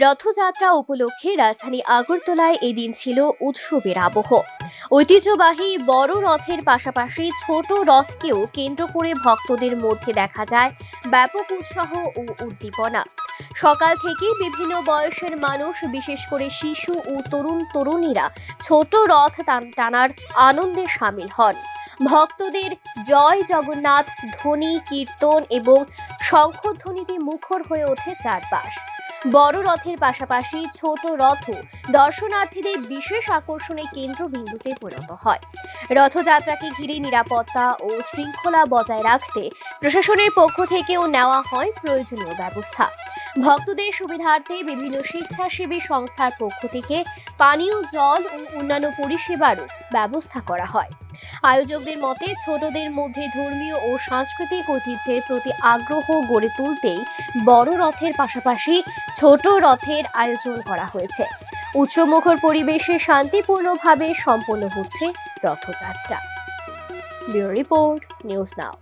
রথযাত্রা উপলক্ষে রাজধানী আগরতলায় এদিন ছিল উৎসবের আবহ। ঐতিহ্যবাহী বড় রথের পাশাপাশি ছোট রথকেও কেন্দ্র করে ভক্তদের মধ্যে দেখা যায় ব্যাপক উৎসাহ ও উদ্দীপনা। সকাল থেকেই বিভিন্ন বয়সের মানুষ, বিশেষ করে শিশু ও তরুণীরা ছোট রথ টানার আনন্দে সামিল হন। ভক্তদের জয় জগন্নাথ ধ্বনি, কীর্তন এবং শঙ্খধ্বনিতে মুখর হয়ে ওঠে চারপাশ। বড় রথের পাশাপাশি ছোট রথও দর্শনার্থীদের বিশেষ আকর্ষণের কেন্দ্রবিন্দুতে পরিণত হয়। রথযাত্রাকে ঘিরে নিরাপত্তা ও শৃঙ্খলা বজায় রাখতে প্রশাসনের পক্ষ থেকেও নেওয়া হয় প্রয়োজনীয় ব্যবস্থা। ভক্তদের সুবিধার্থে বিভিন্ন স্বেচ্ছাসেবী সংস্থার পক্ষ থেকে পানীয় জল ও অন্যান্য পরিষেবারও ব্যবস্থা করা হয়। আয়োজকদের মতে, ছোটদের মধ্যে ধর্মীয় ও সাংস্কৃতিক ঐতিহ্যের প্রতি আগ্রহ গড়ে তুলতেই বড় রথের পাশাপাশি ছোট রথের আয়োজন করা হয়েছে। উৎসবমুখর পরিবেশে শান্তিপূর্ণভাবে সম্পন্ন হচ্ছে রথযাত্রা। ব্যুরো রিপোর্ট, নিউজ নাও।